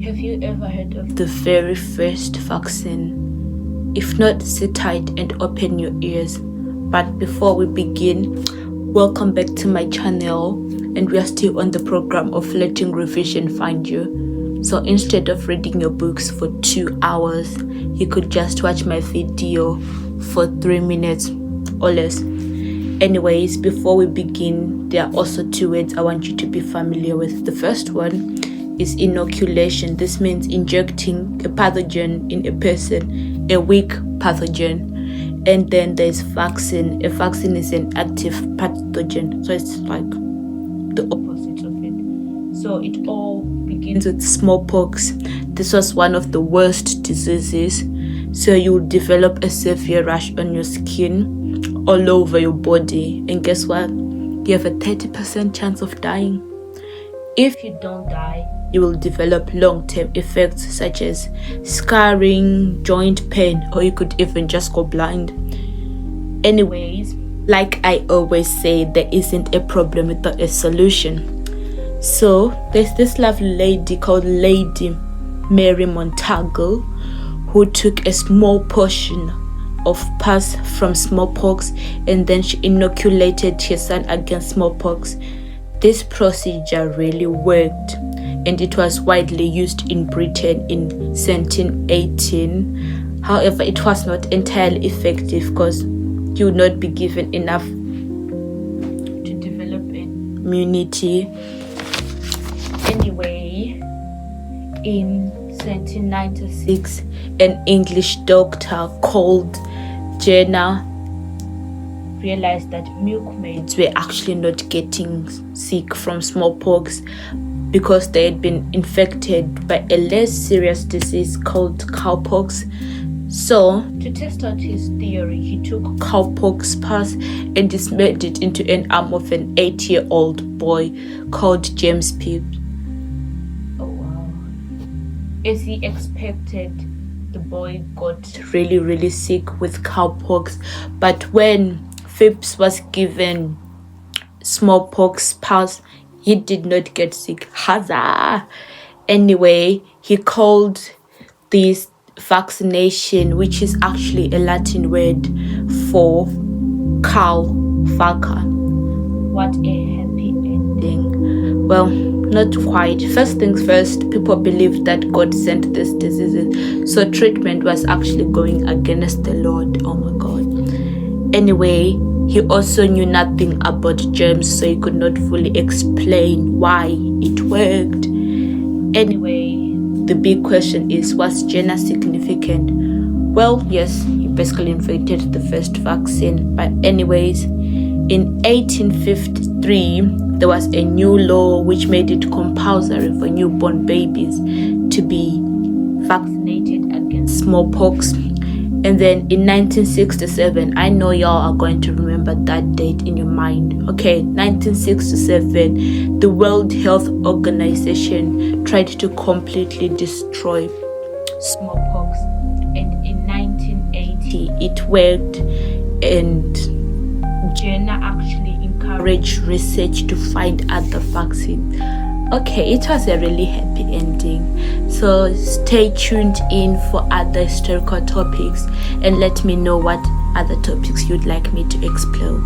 Have you ever heard of the very first vaccine? If not, sit tight and open your ears. But before we begin, welcome back to my channel, and we are still on the program of letting revision find you. So instead of reading your books for 2 hours, you could just watch my video for 3 minutes or less. Anyways, before we begin, there are also 2 words I want you to be familiar with. The first one is inoculation. This means injecting a pathogen in a person, a weak pathogen. And then there's vaccine. A vaccine is an active pathogen, so it's like the opposite of it. So it all begins with smallpox. This was one of the worst diseases. So you will develop a severe rash on your skin, all over your body, and guess what? You have a 30% chance of dying. If you don't die, you will develop long-term effects such as scarring, joint pain, or you could even just go blind. Anyways, like I always say, there isn't a problem without a solution. So there's this lovely lady called Lady Mary Montagu who took a small portion of pus from smallpox, and then she inoculated her son against smallpox. This procedure really worked, and it was widely used in Britain in 1718. However, it was not entirely effective because you would not be given enough to develop immunity. Anyway, in 1796, an English doctor called Jenner realized that milkmaids were actually not getting sick from smallpox because they had been infected by a less serious disease called cowpox. So, to test out his theory, he took cowpox pus and dismembered it into an arm of an 8-year-old boy called James Pitt. Oh wow. As he expected, the boy got really sick with cowpox, but when Phipps was given smallpox pus, he did not get sick. Huzzah! Anyway, he called this vaccination, which is actually a Latin word for cow, vaca. What a happy ending. Well, not quite. First things first, people believed that God sent this disease, so treatment was actually going against the Lord. Oh my God. Anyway, he also knew nothing about germs, so he could not fully explain why it worked. Anyway, the big question is, was Jenner significant? Well, yes, he basically invented the first vaccine. But anyways, in 1853, there was a new law which made it compulsory for newborn babies to be vaccinated against smallpox. And then in 1967, I know y'all are going to remember that date in your mind. Okay, 1967, the World Health Organization tried to completely destroy smallpox. And in 1980, it worked, and Jenner actually encouraged research to find other vaccines. Okay, it was a really happy ending. So stay tuned in for other historical topics and let me know what other topics you'd like me to explore.